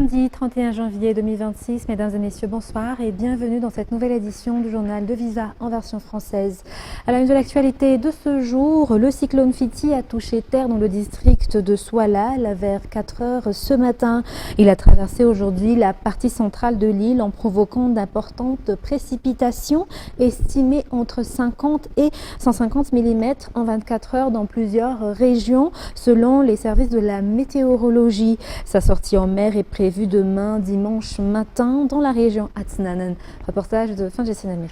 Lundi 31 janvier 2026, mesdames et messieurs, bonsoir et bienvenue dans cette nouvelle édition du journal de Visa en version française. À la une de l'actualité de ce jour, le cyclone Fiti a touché terre dans le district de Soualal vers 4 heures ce matin. Il a traversé aujourd'hui la partie centrale de l'île en provoquant d'importantes précipitations estimées entre 50 et 150 mm en 24 heures dans plusieurs régions selon les services de la météorologie. Sa sortie en mer est prévue demain dimanche matin dans la région Atsnanen. Reportage de Fanjessina Miri.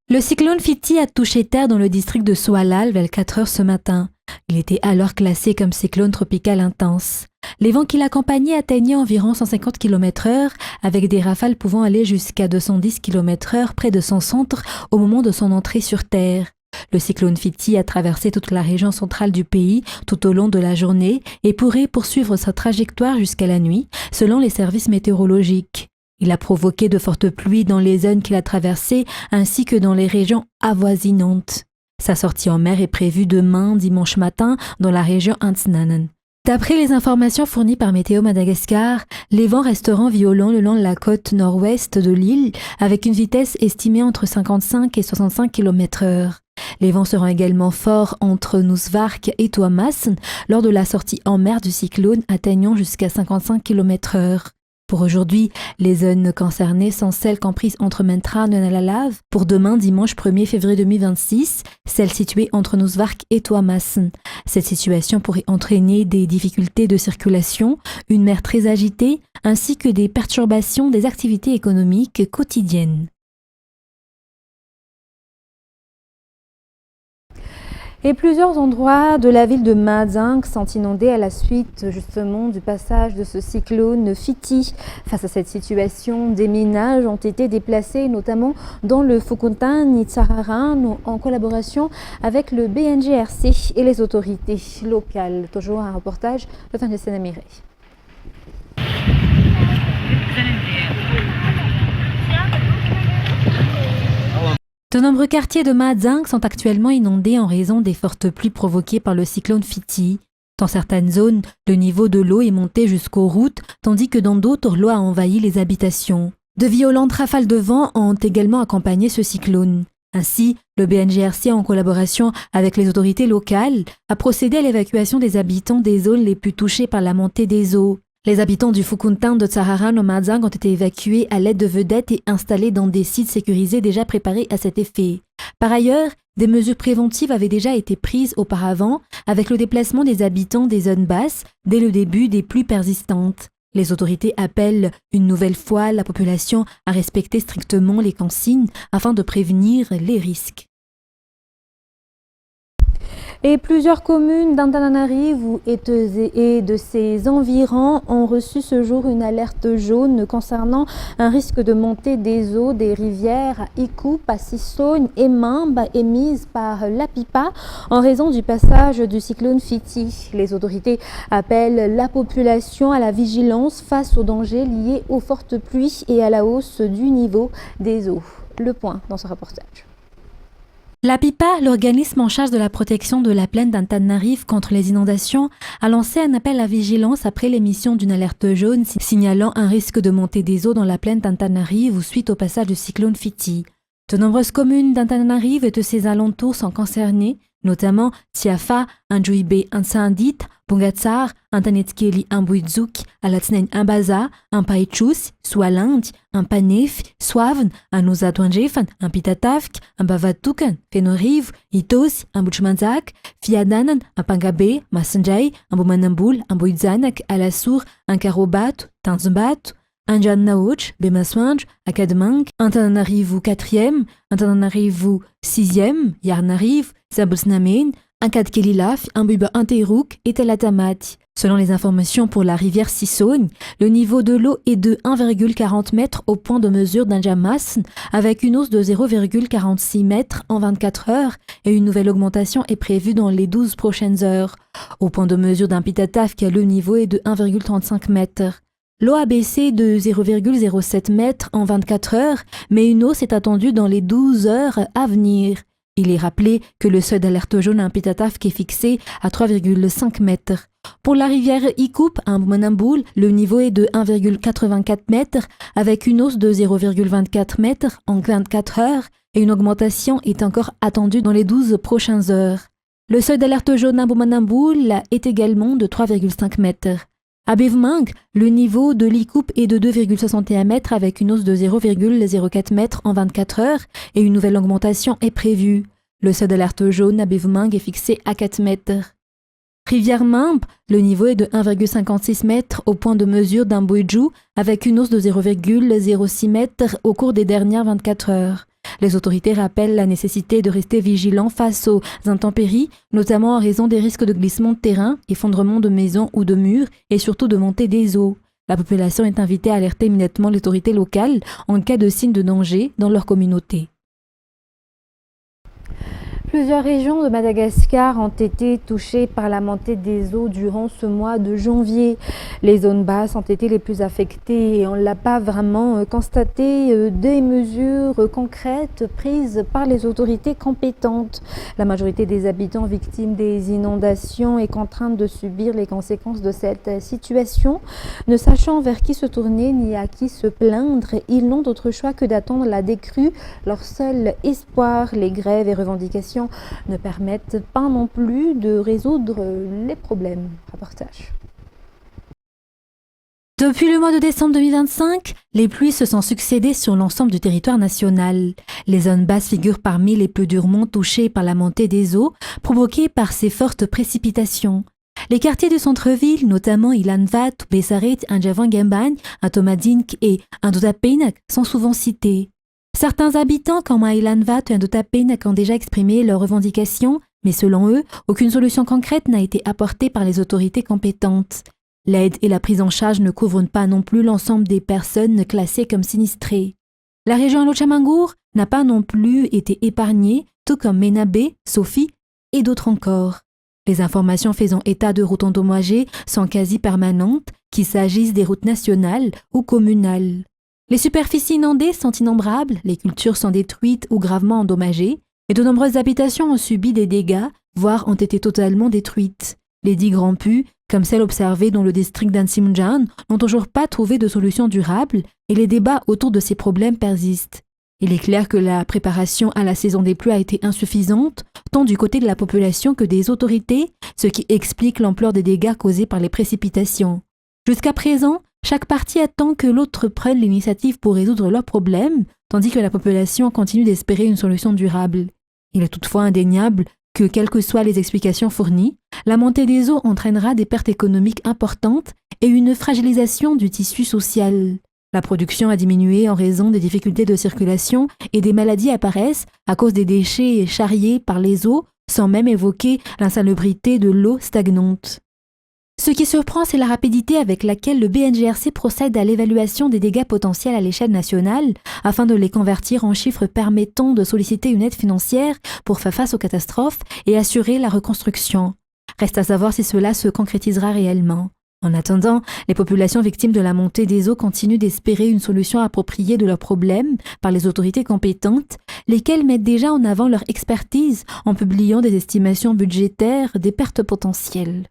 Le cyclone Fiti a touché terre dans le district de Soualal vers 4 heures ce matin. Il était alors classé comme cyclone tropical intense. Les vents qui l'accompagnaient atteignaient environ 150 km/h avec des rafales pouvant aller jusqu'à 210 km/h près de son centre au moment de son entrée sur terre. Le cyclone Fiti a traversé toute la région centrale du pays tout au long de la journée et pourrait poursuivre sa trajectoire jusqu'à la nuit, selon les services météorologiques. Il a provoqué de fortes pluies dans les zones qu'il a traversées ainsi que dans les régions avoisinantes. Sa sortie en mer est prévue demain, dimanche matin, dans la région Atsnanen. D'après les informations fournies par Météo Madagascar, les vents resteront violents le long de la côte nord-ouest de l'île avec une vitesse estimée entre 55 et 65 km/h. Les vents seront également forts entre Nusvark et Tuamasin lors de la sortie en mer du cyclone atteignant jusqu'à 55 km/h. Pour aujourd'hui, les zones concernées sont celles comprises entre Mentran et Nalalav. Pour demain, dimanche 1er février 2026, celles situées entre Nusvark et Tuamasin. Cette situation pourrait entraîner des difficultés de circulation, une mer très agitée, ainsi que des perturbations des activités économiques quotidiennes. Et plusieurs endroits de la ville de Mahajang sont inondés à la suite justement du passage de ce cyclone Fiti. Face à cette situation, des ménages ont été déplacés, notamment dans le Fukuntan Nitsararan, en collaboration avec le BNGRC et les autorités locales. Toujours un reportage de Fanjessina Miri. De nombreux quartiers de Mahajang sont actuellement inondés en raison des fortes pluies provoquées par le cyclone Fiti. Dans certaines zones, le niveau de l'eau est monté jusqu'aux routes, tandis que dans d'autres, l'eau a envahi les habitations. De violentes rafales de vent ont également accompagné ce cyclone. Ainsi, le BNGRC, en collaboration avec les autorités locales, a procédé à l'évacuation des habitants des zones les plus touchées par la montée des eaux. Les habitants du Fukuntan de Tsararan au Mahajang ont été évacués à l'aide de vedettes et installés dans des sites sécurisés déjà préparés à cet effet. Par ailleurs, des mesures préventives avaient déjà été prises auparavant avec le déplacement des habitants des zones basses dès le début des pluies persistantes. Les autorités appellent une nouvelle fois la population à respecter strictement les consignes afin de prévenir les risques. Et plusieurs communes d'Antananarivo et de ses environs ont reçu ce jour une alerte jaune concernant un risque de montée des eaux des rivières Iku, Passissogne et Mamba émises par l'APIPA en raison du passage du cyclone Fiti. Les autorités appellent la population à la vigilance face aux dangers liés aux fortes pluies et à la hausse du niveau des eaux. Le point dans ce reportage. L'APIPA, l'organisme en charge de la protection de la plaine d'Antananarivo contre les inondations, a lancé un appel à vigilance après l'émission d'une alerte jaune signalant un risque de montée des eaux dans la plaine d'Antananarivo suite au passage du cyclone Fiti. De nombreuses communes d'Antananarivo et de ses alentours sont concernées, notamment Tiafa, Anjuibe, Ansandit, Bungatsar, Antanetskeli, Ambuizuk, Alatsnen, Ambaza, Ampaichus, Sualand, Ampanef, Suavn, Anuzatwanjefan, Ampitatavk, Ambavatukan, Fenoriv, Itos, Ambuchmanzak, Fiadanan, Ampangabe, Masanjay, Ambumanambul, Ambuizanak, Alasur, Ankarobat, Tanzbat, Anjan Naouch, Bemaswanj, Akademang, Antananarivo 4e, Antananarivo 6e, Yarnariv, Sabusnamen, Ankadkelilaf, Ambuba Anterouk et Telatamat. Selon les informations pour la rivière Sissogne, le niveau de l'eau est de 1,40 m au point de mesure d'Anjamas, avec une hausse de 0,46 m en 24 heures et une nouvelle augmentation est prévue dans les 12 prochaines heures. Au point de mesure d'Ampitatavk, le niveau est de 1,35 m. L'eau a baissé de 0,07 m en 24 heures, mais une hausse est attendue dans les 12 heures à venir. Il est rappelé que le seuil d'alerte jaune à Ampitatavk est fixé à 3,5 m. Pour la rivière Ikup à Mbomanamboul, le niveau est de 1,84 mètres avec une hausse de 0,24 mètres en 24 heures et une augmentation est encore attendue dans les 12 prochaines heures. Le seuil d'alerte jaune à Mbomanamboul est également de 3,5 mètres. À Bevmang, le niveau de l'Ikup est de 2,61 mètres avec une hausse de 0,04 mètres en 24 heures et une nouvelle augmentation est prévue. Le seuil d'alerte jaune à Bevmang est fixé à 4 mètres. Rivière Mambe, le niveau est de 1,56 mètres au point de mesure d'Amboidjou avec une hausse de 0,06 mètres au cours des dernières 24 heures. Les autorités rappellent la nécessité de rester vigilant face aux intempéries, notamment en raison des risques de glissement de terrain, effondrement de maisons ou de murs et surtout de montée des eaux. La population est invitée à alerter immédiatement l'autorité locale en cas de signe de danger dans leur communauté. Plusieurs régions de Madagascar ont été touchées par la montée des eaux durant ce mois de janvier. Les zones basses ont été les plus affectées et on ne l'a pas vraiment constaté des mesures concrètes prises par les autorités compétentes. La majorité des habitants victimes des inondations est contrainte de subir les conséquences de cette situation. Ne sachant vers qui se tourner ni à qui se plaindre, ils n'ont d'autre choix que d'attendre la décrue. Leur seul espoir, les grèves et revendications ne permettent pas non plus de résoudre les problèmes. Reportage. Depuis le mois de décembre 2025, les pluies se sont succédées sur l'ensemble du territoire national. Les zones basses figurent parmi les plus durement touchées par la montée des eaux provoquée par ces fortes précipitations. Les quartiers du centre-ville, notamment Ilanvat, Bessarit, Indjavangemban, Atomadink et Indotapeinak, sont souvent cités. Certains habitants comme à Ilanvat et Indotapeinak ont déjà exprimé leurs revendications, mais selon eux, aucune solution concrète n'a été apportée par les autorités compétentes. L'aide et la prise en charge ne couvrent pas non plus l'ensemble des personnes classées comme sinistrées. La région Lochamangour n'a pas non plus été épargnée, tout comme Menabé, Sophie et d'autres encore. Les informations faisant état de routes endommagées sont quasi permanentes, qu'il s'agisse des routes nationales ou communales. Les superficies inondées sont innombrables, les cultures sont détruites ou gravement endommagées, et de nombreuses habitations ont subi des dégâts, voire ont été totalement détruites. Les digues rompues, comme celle observée dans le district d'Ansimjan, n'ont toujours pas trouvé de solution durable et les débats autour de ces problèmes persistent. Il est clair que la préparation à la saison des pluies a été insuffisante, tant du côté de la population que des autorités, ce qui explique l'ampleur des dégâts causés par les précipitations. Jusqu'à présent, chaque partie attend que l'autre prenne l'initiative pour résoudre leurs problèmes, tandis que la population continue d'espérer une solution durable. Il est toutefois indéniable que, quelles que soient les explications fournies, la montée des eaux entraînera des pertes économiques importantes et une fragilisation du tissu social. La production a diminué en raison des difficultés de circulation et des maladies apparaissent à cause des déchets charriés par les eaux, sans même évoquer l'insalubrité de l'eau stagnante. Ce qui surprend, c'est la rapidité avec laquelle le BNGRC procède à l'évaluation des dégâts potentiels à l'échelle nationale afin de les convertir en chiffres permettant de solliciter une aide financière pour faire face aux catastrophes et assurer la reconstruction. Reste à savoir si cela se concrétisera réellement. En attendant, les populations victimes de la montée des eaux continuent d'espérer une solution appropriée de leurs problèmes par les autorités compétentes, lesquelles mettent déjà en avant leur expertise en publiant des estimations budgétaires des pertes potentielles.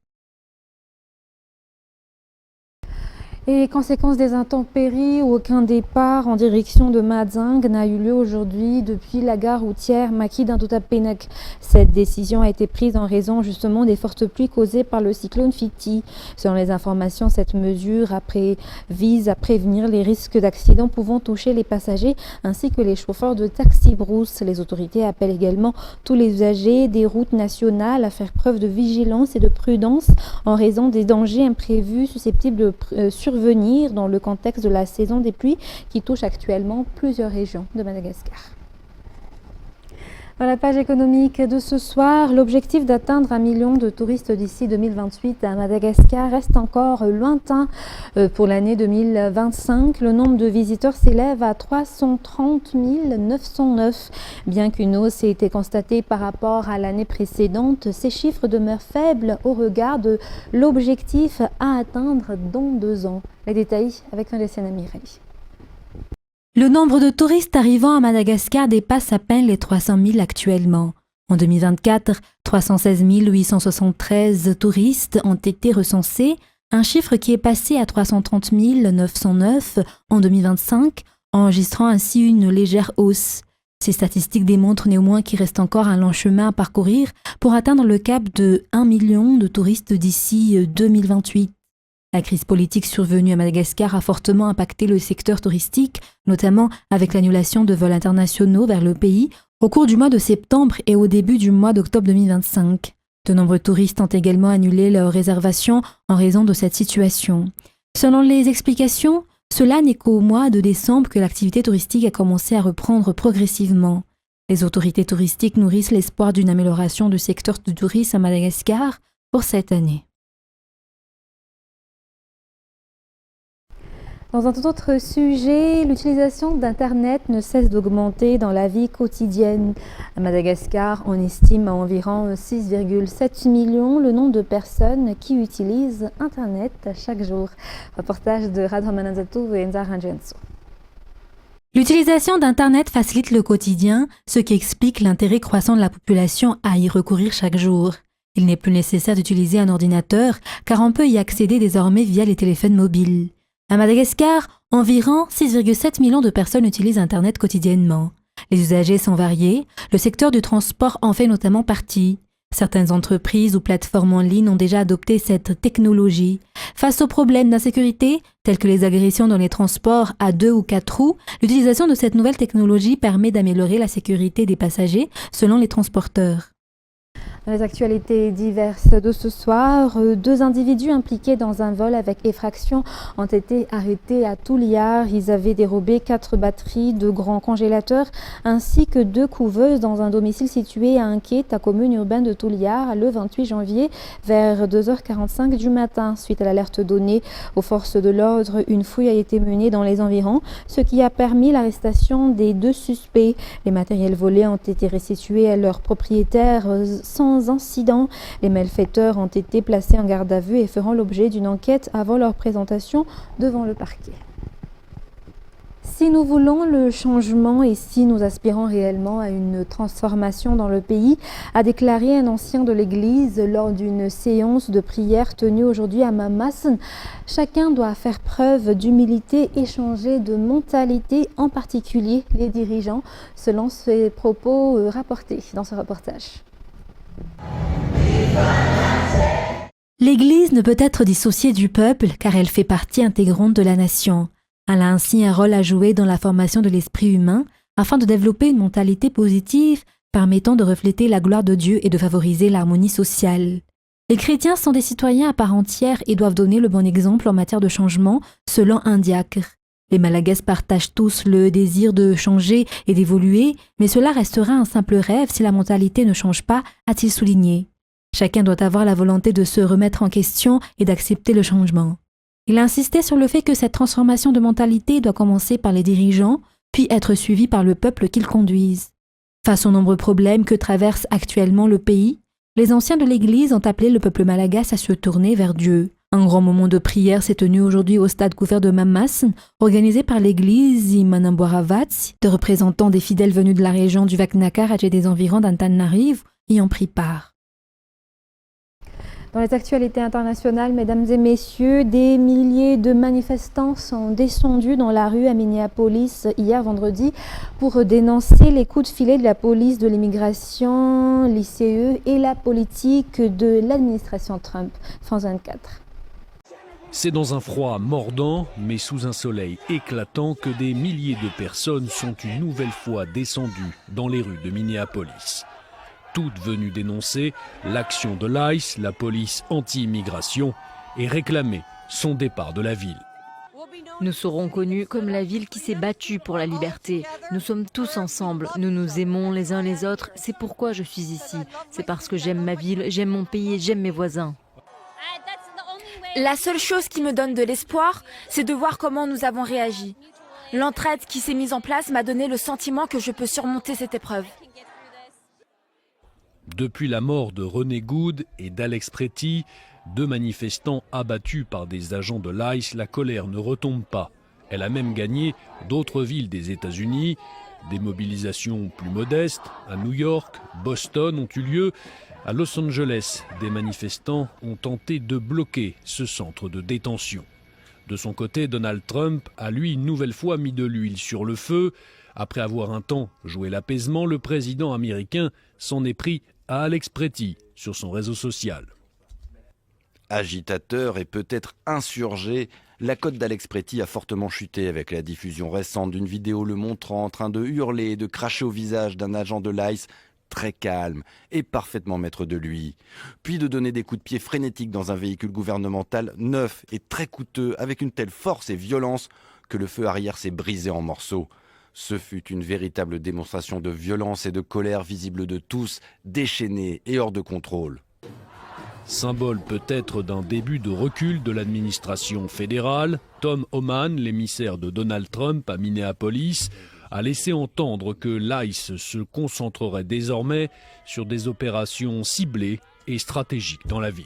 Et les conséquences des intempéries, aucun départ en direction de Madzing n'a eu lieu aujourd'hui depuis la gare routière Maki d'Indotapeinak. Cette décision a été prise en raison justement des fortes pluies causées par le cyclone Fiti. Selon les informations, cette mesure vise à prévenir les risques d'accidents pouvant toucher les passagers ainsi que les chauffeurs de taxi-brousse. Les autorités appellent également tous les usagers des routes nationales à faire preuve de vigilance et de prudence en raison des dangers imprévus susceptibles de survenir dans le contexte de la saison des pluies qui touche actuellement plusieurs régions de Madagascar. Dans la page économique de ce soir, l'objectif d'atteindre 1 million de touristes d'ici 2028 à Madagascar reste encore lointain. Pour l'année 2025, le nombre de visiteurs s'élève à 330 909. Bien qu'une hausse ait été constatée par rapport à l'année précédente, ces chiffres demeurent faibles au regard de l'objectif à atteindre dans 2 ans. Les détails avec Fandessiana Mireille. Le nombre de touristes arrivant à Madagascar dépasse à peine les 300 000 actuellement. En 2024, 316 873 touristes ont été recensés, un chiffre qui est passé à 330 909 en 2025, enregistrant ainsi une légère hausse. Ces statistiques démontrent néanmoins qu'il reste encore un long chemin à parcourir pour atteindre le cap de 1 million de touristes d'ici 2028. La crise politique survenue à Madagascar a fortement impacté le secteur touristique, notamment avec l'annulation de vols internationaux vers le pays au cours du mois de septembre et au début du mois d'octobre 2025. De nombreux touristes ont également annulé leurs réservations en raison de cette situation. Selon les explications, cela n'est qu'au mois de décembre que l'activité touristique a commencé à reprendre progressivement. Les autorités touristiques nourrissent l'espoir d'une amélioration du secteur du tourisme à Madagascar pour cette année. Dans un tout autre sujet, l'utilisation d'Internet ne cesse d'augmenter dans la vie quotidienne. À Madagascar, on estime à environ 6,7 millions le nombre de personnes qui utilisent Internet chaque jour. Reportage de Radhamananzatu et Enza Rangenso. L'utilisation d'Internet facilite le quotidien, ce qui explique l'intérêt croissant de la population à y recourir chaque jour. Il n'est plus nécessaire d'utiliser un ordinateur, car on peut y accéder désormais via les téléphones mobiles. À Madagascar, environ 6,7 millions de personnes utilisent Internet quotidiennement. Les usagers sont variés, le secteur du transport en fait notamment partie. Certaines entreprises ou plateformes en ligne ont déjà adopté cette technologie. Face aux problèmes d'insécurité, tels que les agressions dans les transports à 2 ou 4 roues, l'utilisation de cette nouvelle technologie permet d'améliorer la sécurité des passagers selon les transporteurs. Dans les actualités diverses de ce soir, 2 individus impliqués dans un vol avec effraction ont été arrêtés à Touliar. Ils avaient dérobé 4 batteries de grands congélateurs ainsi que 2 couveuses dans un domicile situé à Inquiet, à commune urbaine de Touliar, le 28 janvier vers 2h45 du matin. Suite à l'alerte donnée aux forces de l'ordre, une fouille a été menée dans les environs, ce qui a permis l'arrestation des 2 suspects. Les matériels volés ont été restitués à leurs propriétaires sans incident. Les malfaiteurs ont été placés en garde à vue et feront l'objet d'une enquête avant leur présentation devant le parquet. Si nous voulons le changement et si nous aspirons réellement à une transformation dans le pays, a déclaré un ancien de l'Église lors d'une séance de prière tenue aujourd'hui à Mamassen, chacun doit faire preuve d'humilité et changer de mentalité, en particulier les dirigeants, selon ces propos rapportés dans ce reportage. L'Église ne peut être dissociée du peuple car elle fait partie intégrante de la nation. Elle a ainsi un rôle à jouer dans la formation de l'esprit humain afin de développer une mentalité positive permettant de refléter la gloire de Dieu et de favoriser l'harmonie sociale. Les chrétiens sont des citoyens à part entière et doivent donner le bon exemple en matière de changement selon un diacre. Les Malagasy partagent tous le désir de changer et d'évoluer, mais cela restera un simple rêve si la mentalité ne change pas, a-t-il souligné. Chacun doit avoir la volonté de se remettre en question et d'accepter le changement. Il a insisté sur le fait que cette transformation de mentalité doit commencer par les dirigeants, puis être suivie par le peuple qu'ils conduisent. Face aux nombreux problèmes que traverse actuellement le pays, les anciens de l'Église ont appelé le peuple malagasy à se tourner vers Dieu. Un grand moment de prière s'est tenu aujourd'hui au stade couvert de Mamassen, organisé par l'église Imanamboaravatsi. De représentants des fidèles venus de la région du Vaknakar et des environs d'Antananarivo y ont pris part. Dans les actualités internationales, mesdames et messieurs, des milliers de manifestants sont descendus dans la rue à Minneapolis hier vendredi pour dénoncer les coups de filet de la police de l'immigration, l'ICE et la politique de l'administration Trump. France 24. C'est dans un froid mordant, mais sous un soleil éclatant, que des milliers de personnes sont une nouvelle fois descendues dans les rues de Minneapolis. Toutes venues dénoncer l'action de l'ICE, la police anti-immigration, et réclamer son départ de la ville. Nous serons connus comme la ville qui s'est battue pour la liberté. Nous sommes tous ensemble, nous nous aimons les uns les autres. C'est pourquoi je suis ici. C'est parce que j'aime ma ville, j'aime mon pays et j'aime mes voisins. La seule chose qui me donne de l'espoir, c'est de voir comment nous avons réagi. L'entraide qui s'est mise en place m'a donné le sentiment que je peux surmonter cette épreuve. Depuis la mort de René Good et d'Alex Pretty, 2 manifestants abattus par des agents de l'ICE, la colère ne retombe pas. Elle a même gagné d'autres villes des États-Unis. Des mobilisations plus modestes à New York, Boston ont eu lieu. À Los Angeles, des manifestants ont tenté de bloquer ce centre de détention. De son côté, Donald Trump a lui une nouvelle fois mis de l'huile sur le feu. Après avoir un temps joué l'apaisement, le président américain s'en est pris à Alex Pretty sur son réseau social. Agitateur et peut-être insurgé, la cote d'Alex Pretty a fortement chuté avec la diffusion récente d'une vidéo le montrant en train de hurler et de cracher au visage d'un agent de l'ICE très calme et parfaitement maître de lui, puis de donner des coups de pied frénétiques dans un véhicule gouvernemental neuf et très coûteux avec une telle force et violence que le feu arrière s'est brisé en morceaux. Ce fut une véritable démonstration de violence et de colère visible de tous, déchaînée et hors de contrôle. Symbole peut-être d'un début de recul de l'administration fédérale, Tom Homan, l'émissaire de Donald Trump à Minneapolis, a laissé entendre que l'ICE se concentrerait désormais sur des opérations ciblées et stratégiques dans la ville.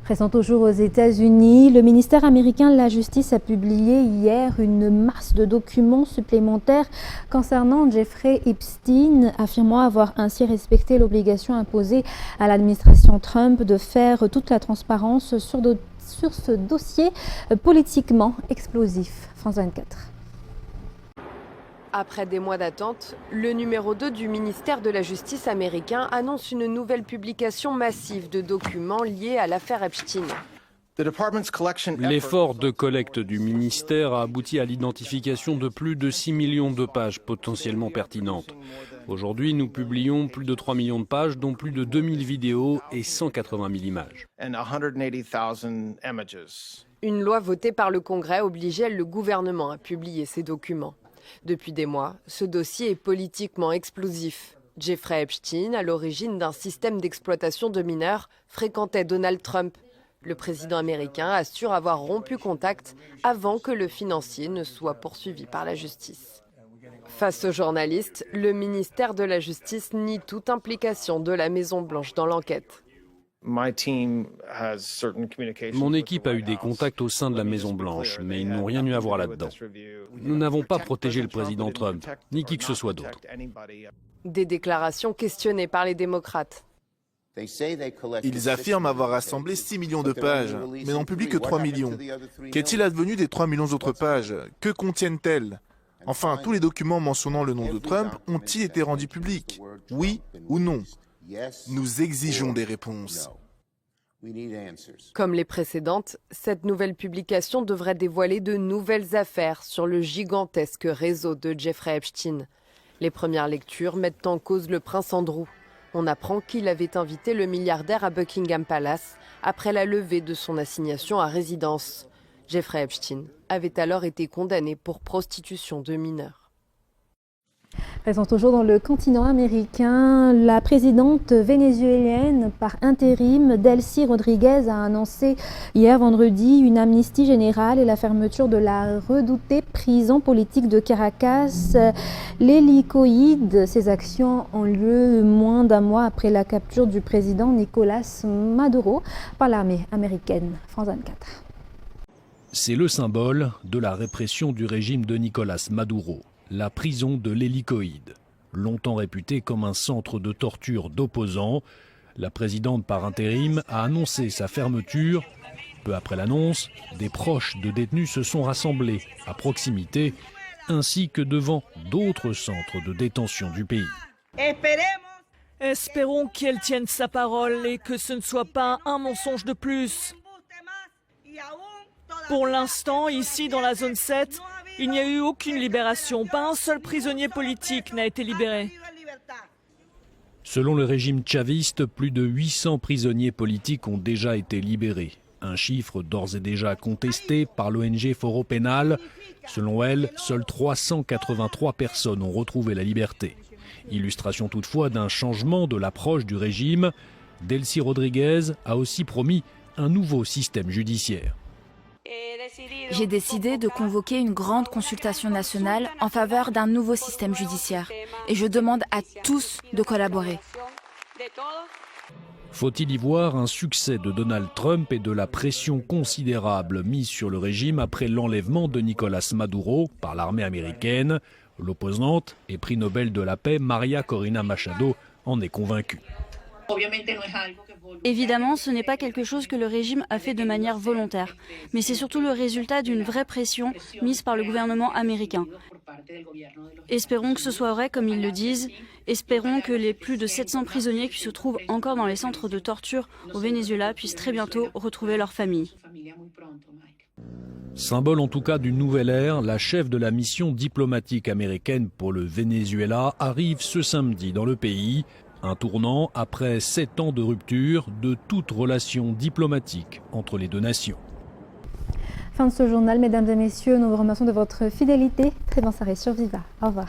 Présent toujours aux États-Unis, le ministère américain de la Justice a publié hier une masse de documents supplémentaires concernant Jeffrey Epstein, affirmant avoir ainsi respecté l'obligation imposée à l'administration Trump de faire toute la transparence sur ce dossier politiquement explosif. France 24. Après des mois d'attente, le numéro 2 du ministère de la Justice américain annonce une nouvelle publication massive de documents liés à l'affaire Epstein. L'effort de collecte du ministère a abouti à l'identification de plus de 6 millions de pages potentiellement pertinentes. Aujourd'hui, nous publions plus de 3 millions de pages, dont plus de 2000 vidéos et 180 000 images. Une loi votée par le Congrès obligeait le gouvernement à publier ces documents. Depuis des mois, ce dossier est politiquement explosif. Jeffrey Epstein, à l'origine d'un système d'exploitation de mineurs, fréquentait Donald Trump. Le président américain assure avoir rompu contact avant que le financier ne soit poursuivi par la justice. Face aux journalistes, le ministère de la Justice nie toute implication de la Maison-Blanche dans l'enquête. Mon équipe a eu des contacts au sein de la Maison-Blanche, mais ils n'ont rien eu à voir là-dedans. Nous n'avons pas protégé le président Trump, ni qui que ce soit d'autre. Des déclarations questionnées par les démocrates. Ils affirment avoir rassemblé 6 millions de pages, mais n'en publient que 3 millions. Qu'est-il advenu des 3 millions d'autres pages? Que contiennent-elles? Enfin, tous les documents mentionnant le nom de Trump ont-ils été rendus publics? Oui ou non? Nous exigeons des réponses. Comme les précédentes, cette nouvelle publication devrait dévoiler de nouvelles affaires sur le gigantesque réseau de Jeffrey Epstein. Les premières lectures mettent en cause le prince Andrew. On apprend qu'il avait invité le milliardaire à Buckingham Palace après la levée de son assignation à résidence. Jeffrey Epstein avait alors été condamné pour prostitution de mineurs. Présent toujours dans le continent américain, la présidente vénézuélienne par intérim, Delcy Rodriguez, a annoncé hier vendredi une amnistie générale et la fermeture de la redoutée prison politique de Caracas, l'Hélicoïde. Ces actions ont lieu moins d'un mois après la capture du président Nicolás Maduro par l'armée américaine. France 24. C'est le symbole de la répression du régime de Nicolás Maduro. La prison de l'Hélicoïde, longtemps réputée comme un centre de torture d'opposants. La présidente par intérim a annoncé sa fermeture. Peu après l'annonce, des proches de détenus se sont rassemblés à proximité, ainsi que devant d'autres centres de détention du pays. Espérons qu'elle tienne sa parole et que ce ne soit pas un mensonge de plus. Pour l'instant, ici dans la zone 7, il n'y a eu aucune libération. Pas un seul prisonnier politique n'a été libéré. Selon le régime chaviste, plus de 800 prisonniers politiques ont déjà été libérés. Un chiffre d'ores et déjà contesté par l'ONG Foro Penal. Selon elle, seules 383 personnes ont retrouvé la liberté. Illustration toutefois d'un changement de l'approche du régime. Delcy Rodriguez a aussi promis un nouveau système judiciaire. J'ai décidé de convoquer une grande consultation nationale en faveur d'un nouveau système judiciaire. Et je demande à tous de collaborer. Faut-il y voir un succès de Donald Trump et de la pression considérable mise sur le régime après l'enlèvement de Nicolás Maduro par l'armée américaine? L'opposante et prix Nobel de la paix Maria Corina Machado en est convaincue. Évidemment, ce n'est pas quelque chose que le régime a fait de manière volontaire, mais c'est surtout le résultat d'une vraie pression mise par le gouvernement américain. Espérons que ce soit vrai comme ils le disent, espérons que les plus de 700 prisonniers qui se trouvent encore dans les centres de torture au Venezuela puissent très bientôt retrouver leur famille. Symbole en tout cas d'une nouvelle ère, la chef de la mission diplomatique américaine pour le Venezuela arrive ce samedi dans le pays. Un tournant après 7 ans de rupture de toute relation diplomatique entre les deux nations. Fin de ce journal, mesdames et messieurs, nous vous remercions de votre fidélité. Très bonne soirée sur Viva. Au revoir.